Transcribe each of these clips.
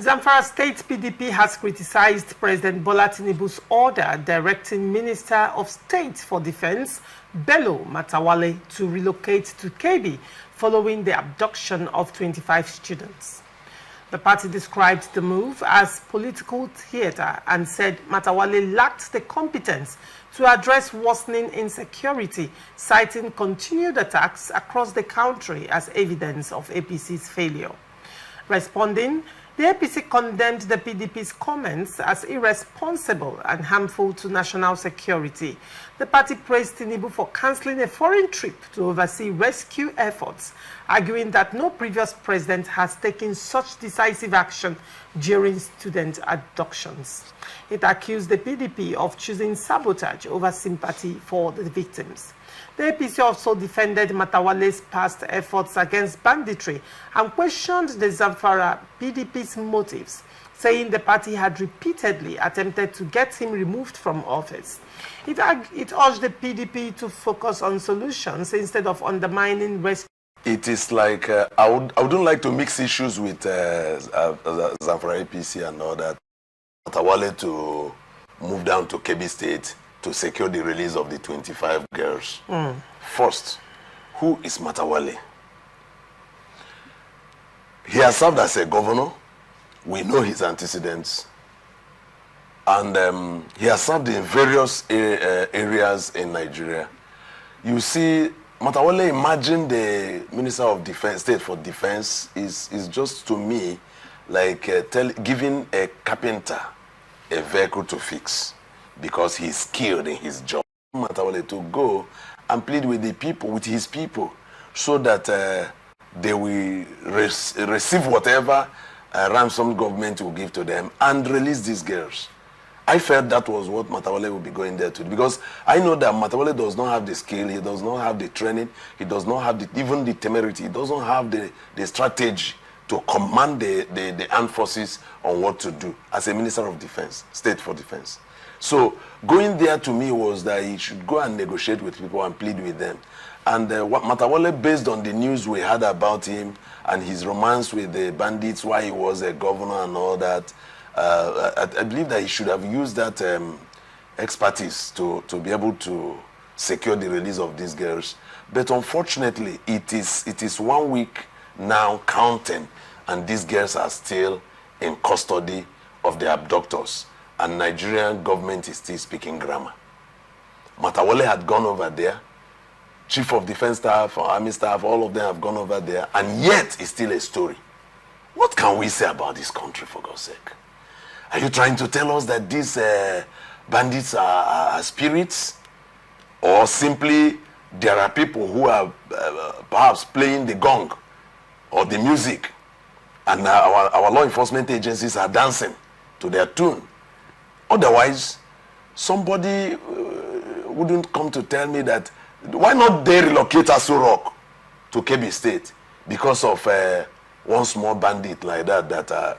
Zamfara State PDP has criticized President Bola Tinubu's order directing Minister of State for Defense, Bello Matawalle, to relocate to Kebbi following the abduction of 25 students. The party described the move as political theater and said Matawalle lacked the competence to address worsening insecurity, citing continued attacks across the country as evidence of APC's failure. Responding, the APC condemned the PDP's comments as irresponsible and harmful to national security. The party praised Tinubu for cancelling a foreign trip to oversee rescue efforts, arguing that no previous president has taken such decisive action during student abductions. It accused the PDP of choosing sabotage over sympathy for the victims. The APC also defended Matawalle's past efforts against banditry and questioned the Zamfara PDP's motives, saying the party had repeatedly attempted to get him removed from office. It urged the PDP to focus on solutions instead of undermining rescue. It is like, I wouldn't like to mix issues with Zamfara APC and all that. Matawalle to move down to Kebbi State to secure the release of the 25 girls. First, who is Matawalle? He has served as a governor. We know his antecedents. And he has served in various areas in Nigeria. You see, Matawalle, imagine the Minister of Defense, State for Defense, is just to me like giving a carpenter a vehicle to fix, because he's skilled in his job. Matawalle to go and plead with the people, with his people, so that they will receive whatever ransom government will give to them and release these girls. I felt that was what Matawalle would be going there to do, because I know that Matawalle does not have the skill, he does not have the training, he does not have even the temerity, he doesn't have the strategy to command the armed forces on what to do as a Minister of Defense, State for Defense. So going there to me was that he should go and negotiate with people and plead with them. And what Matawalle, based on the news we had about him and his romance with the bandits while he was a governor and all that, I believe that he should have used that expertise to be able to secure the release of these girls. But unfortunately, it is 1 week now counting, and these girls are still in custody of the abductors. And Nigerian government is still speaking grammar. Matawalle had gone over there. Chief of Defense Staff, Army Staff, all of them have gone over there. And yet, it's still a story. What can we say about this country, for God's sake? Are you trying to tell us that these bandits are spirits? Or simply, there are people who are perhaps playing the gong or the music, and our law enforcement agencies are dancing to their tune? Otherwise, somebody wouldn't come to tell me that, why not they relocate Aso Rock to Kebbi State because of one small bandit like that,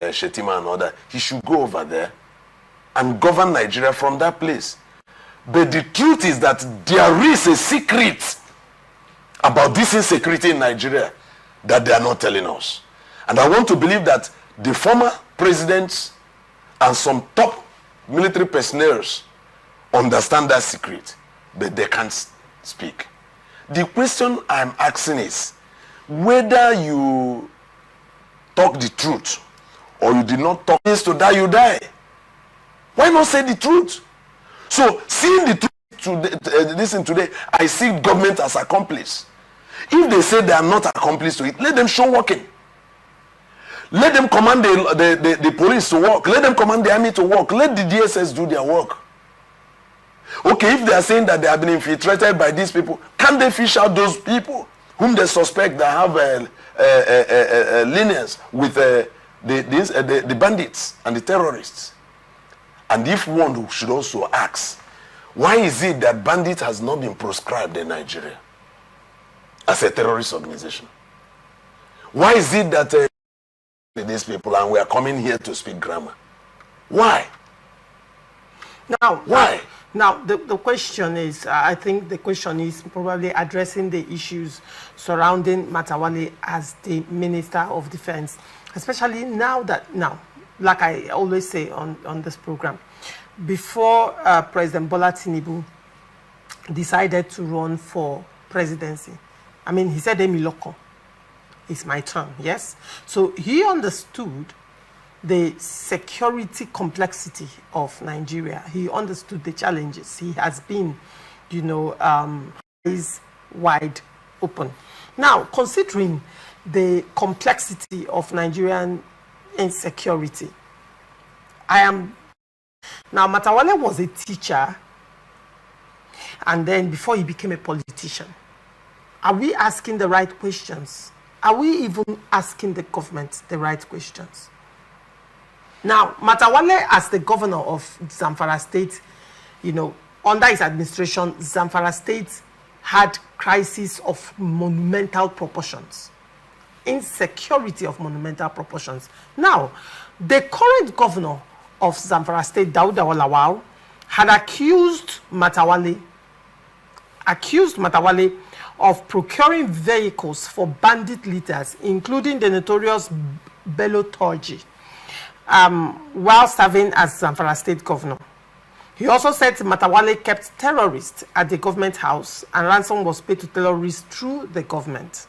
Shetima and all that. He should go over there and govern Nigeria from that place. But the truth is that there is a secret about this insecurity in Nigeria that they are not telling us. And I want to believe that the former presidents and some top military personnel understand that secret, but they can't speak. The question I'm asking is whether you talk the truth or you did not talk this to die, you die. Why not say the truth? So, seeing the truth today, I see government as accomplice. If they say they are not accomplice to it, let them show working. Let them command the police to work. Let them command the army to work. Let the DSS do their work. Okay, if they are saying that they have been infiltrated by these people, can they fish out those people whom they suspect that have lineage with the bandits and the terrorists? And if one should also ask, why is it that bandit has not been proscribed in Nigeria as a terrorist organization? Why is it that these people, and we are coming here to speak grammar? Why? Now, why? Now, the question is, I think the question is probably addressing the issues surrounding Matawalle as the Minister of Defense. especially now, like I always say on this program, before President Bola Tinubu decided to run for presidency, I mean, he said, Emiloko, it's my turn, yes? So he understood the security complexity of Nigeria. He understood the challenges. He has been, eyes wide open. Now, considering the complexity of Nigerian insecurity, now Matawalle was a teacher, and then before he became a politician. Are we asking the right questions? Are we even asking the government the right questions? Now, Matawalle, as the governor of Zamfara State, under his administration, Zamfara State had crisis of monumental proportions, insecurity of monumental proportions. Now, the current governor of Zamfara State, Dauda Lawal, had accused Matawalle of procuring vehicles for bandit leaders, including the notorious Bello Matawalle, while serving as Zamfara State governor. He also said Matawalle kept terrorists at the government house and ransom was paid to terrorists through the government.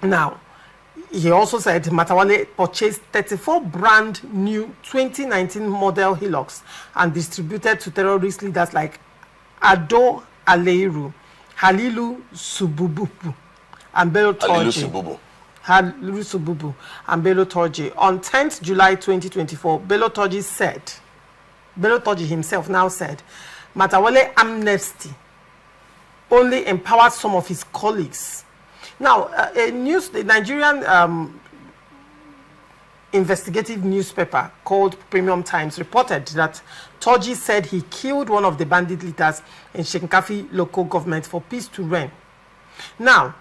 Now, he also said Matawalle purchased 34 brand new 2019 model Hilux and distributed to terrorist leaders like Ado Aleiru, Halilu Sububu, and Bello Matawalle. Sububu and Bello Matawalle. On 10th July 2024, Bello Matawalle himself now said, Matawalle amnesty only empowered some of his colleagues. Now, the Nigerian investigative newspaper called Premium Times reported that Matawalle said he killed one of the bandit leaders in Shinkafi local government for peace to reign. Now,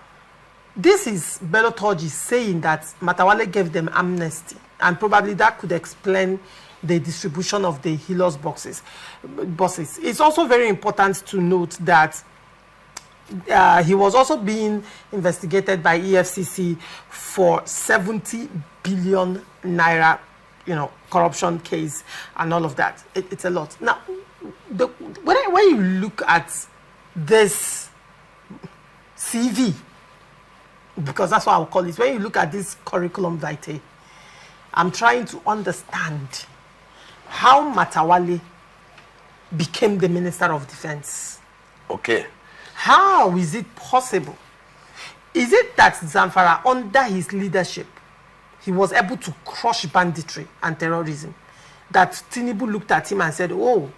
this is Bello Matawalle saying that Matawalle gave them amnesty, and probably that could explain the distribution of the Hilux buses. It's also very important to note that he was also being investigated by EFCC for 70 billion naira, corruption case and all of that. It's a lot. Now, when you look at this CV, because that's what I'll call it, when you look at this curriculum vitae, I'm trying to understand how Matawalle became the Minister of Defense. Okay. How is it possible? Is it that Zamfara, under his leadership, he was able to crush banditry and terrorism? That Tinubu looked at him and said, "Oh,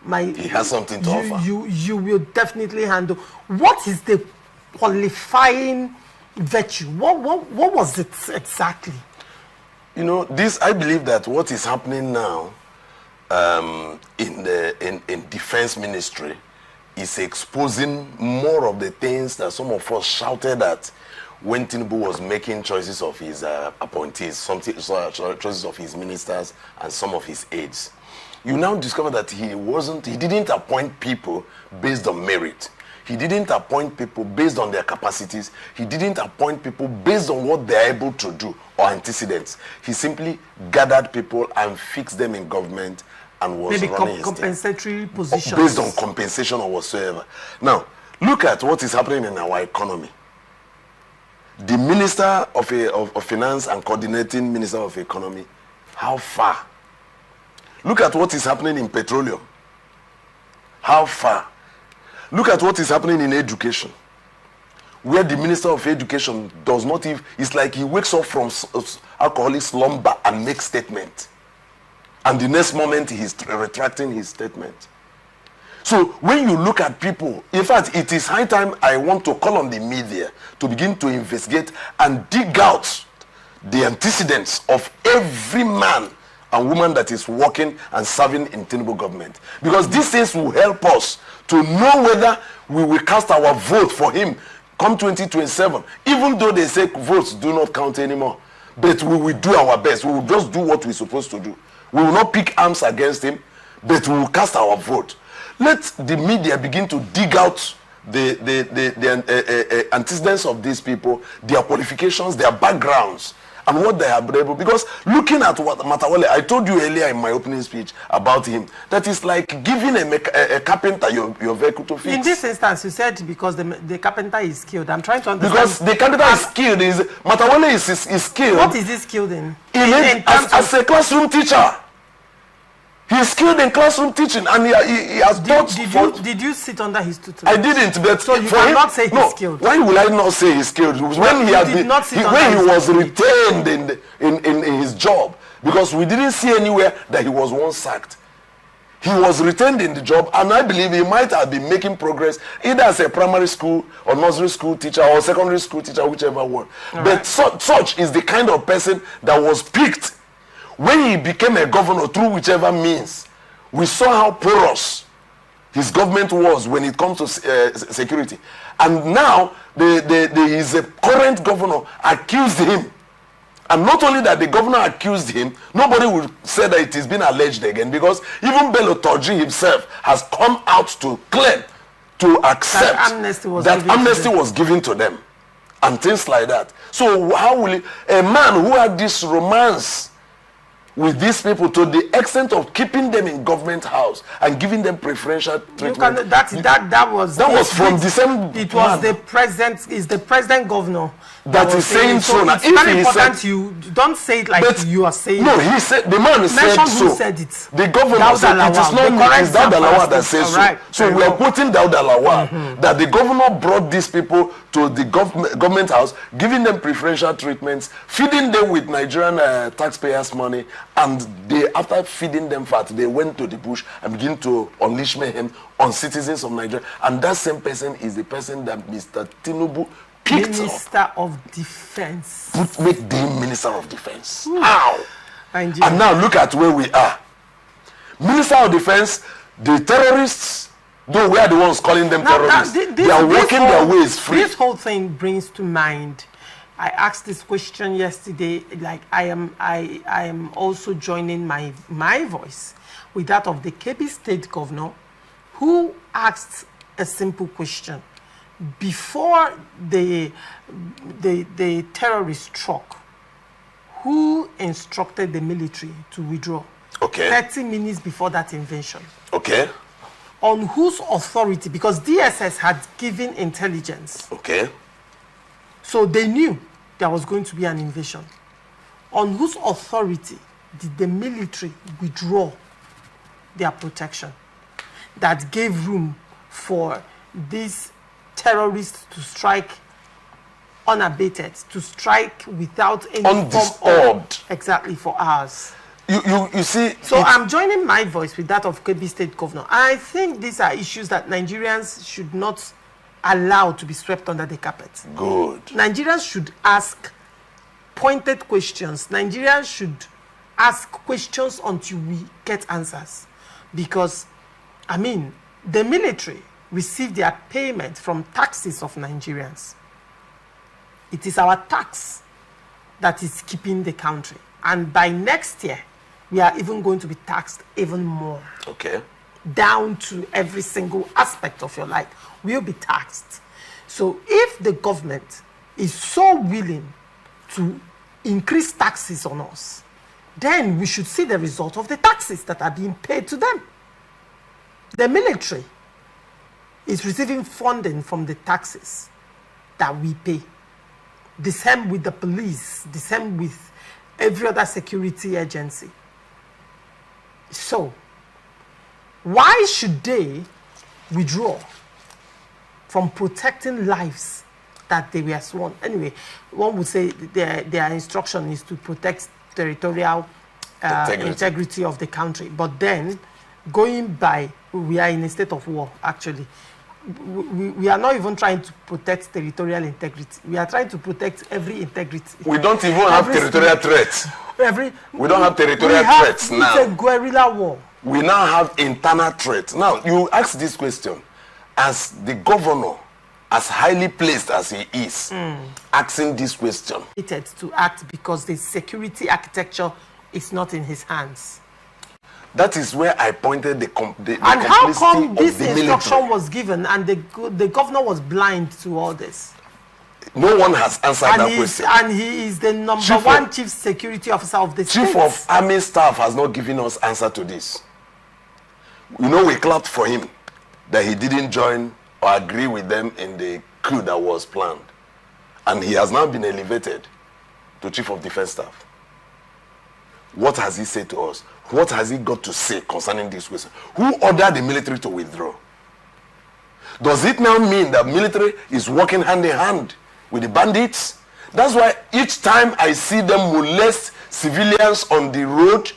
he has something to offer. You will definitely handle." What is the qualifying virtue? What was it exactly? I believe that what is happening now in defense ministry is exposing more of the things that some of us shouted at when Tinubu was making choices of his appointees, choices of his ministers and some of his aides. You now discover that he didn't appoint people based on merit. He didn't appoint people based on their capacities. He didn't appoint people based on what they're able to do or antecedents. He simply gathered people and fixed them in government and was running compensatory positions based on compensation or whatsoever. Now, look at what is happening in our economy. The Minister of Finance and Coordinating Minister of Economy, how far? Look at what is happening in petroleum. How far? Look at what is happening in education, where the Minister of Education does not even, it's like he wakes up from alcoholic slumber and makes statement. And the next moment he's retracting his statement. So when you look at people, in fact, it is high time I want to call on the media to begin to investigate and dig out the antecedents of every man and woman that is working and serving in Tinubu government. Because these things will help us to know whether we will cast our vote for him come 2027. Even though they say votes do not count anymore. But we will do our best. We will just do what we're supposed to do. We will not pick arms against him, but we will cast our vote. Let the media begin to dig out the antecedents of these people, their qualifications, their backgrounds, and what they have been able, because looking at what Matawalle, I told you earlier in my opening speech about him, that is like giving a carpenter your vehicle to fix. In this instance, you said because the carpenter is skilled. I'm trying to understand. Because the carpenter is skilled, Matawalle is skilled. What is he skilled in? As a classroom teacher. He's skilled in classroom teaching, and he has taught. Did you sit under his tutelage? I didn't, but so you cannot say he's skilled. Why will I not say he's skilled? When he was retained in his job, because we didn't see anywhere that he was once sacked. He was retained in the job, and I believe he might have been making progress either as a primary school or nursery school teacher or secondary school teacher, whichever one. But such is the kind of person that was picked. When he became a governor through whichever means, we saw how porous his government was when it comes to security. And now, his current governor accused him. And not only that the governor accused him, nobody would say that it is been alleged again, because even Bello Matawalle himself has come out to claim, to accept that amnesty was given to them. And things like that. So how will a man who had this romance with these people to the extent of keeping them in government house and giving them preferential treatment? That was from December. It was the president governor that is saying so. Now, it's very important you don't say it like you are saying. No, he said, the man said so. Who said it? The governor said it is not me, it's Dawda Lawal that says so. Right. So we are quoting Dawda Lawal that the governor brought these people to the government house, giving them preferential treatments, feeding them with Nigerian taxpayers' money, and after feeding them fat, they went to the bush and began to unleash mayhem on citizens of Nigeria. And that same person is the person that Mr. Tinubu picked Minister of Defense. Make him Minister of Defense. How? And now look at where we are. Minister of Defense, the terrorists, though we are the ones calling them terrorists, they are working their ways free. This whole thing brings to mind, I asked this question yesterday, like I am also joining my voice with that of the Kebbi state governor, who asked a simple question. Before the terrorist struck, who instructed the military to withdraw? Okay. 30 minutes before that invasion. Okay. On whose authority? Because DSS had given intelligence. Okay. So they knew there was going to be an invasion. On whose authority did the military withdraw their protection that gave room for these terrorists to strike unabated, to strike without any undisturbed, exactly, for hours? You see. So I'm joining my voice with that of Kebbi state governor. I think these are issues that Nigerians should not allow to be swept under the carpet. Good. Nigerians should ask pointed questions. Nigerians should ask questions until we get answers. Because, I mean, the military receive their payment from taxes of Nigerians. It is our tax that is keeping the country. And by next year, we are even going to be taxed even more. Okay. Down to every single aspect of your life will be taxed. So if the government is so willing to increase taxes on us, then we should see the result of the taxes that are being paid to them. The military is receiving funding from the taxes that we pay. The same with the police, the same with every other security agency. So, why should they withdraw from protecting lives that they were sworn? Anyway, one would say their instruction is to protect territorial integrity of the country. But then, going by, we are in a state of war, actually. We are not even trying to protect territorial integrity. We are trying to protect every integrity. We don't even have territorial threats. We don't have territorial threats now. It's a guerrilla war. We now have internal threats. Now, you ask this question. As the governor, as highly placed as he is, asking this question. To act because the security architecture is not in his hands. That is where I pointed the complicity and how come this instruction military was given and the governor was blind to all this? No one has answered that question. And he is the number one chief security officer of the state. Chief of Army Staff has not given us answer to this. You know, we clapped for him that he didn't join or agree with them in the coup that was planned. And he has now been elevated to Chief of Defense Staff. What has he said to us? What has he got to say concerning this question? Who ordered the military to withdraw? Does it now mean that military is working hand in hand with the bandits? That's why each time I see them molest civilians on the road,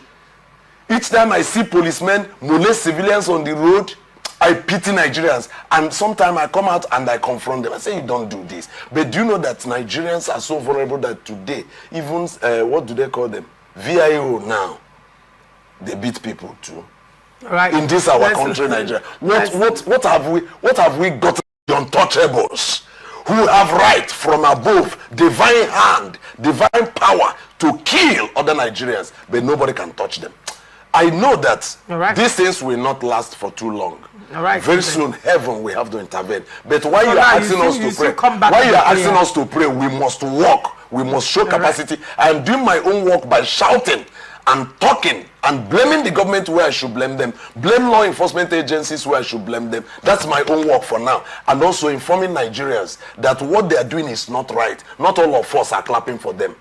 each time I see policemen molest civilians on the road, I pity Nigerians. And sometimes I come out and I confront them. I say, you don't do this. But do you know that Nigerians are so vulnerable that today, even, what do they call them? VIO now, they beat people too. Right. In this our country, Nigeria. What have we got? The untouchables who have right from above, divine hand, divine power to kill other Nigerians, but nobody can touch them. I know that these things will not last for too long. Very soon, heaven will have to intervene. But while you are asking us to pray, we must walk. We must show capacity. I am doing my own work by shouting and talking and blaming the government where I should blame them, blame law enforcement agencies where I should blame them. That's my own work for now. And also informing Nigerians that what they are doing is not right. Not all of us are clapping for them.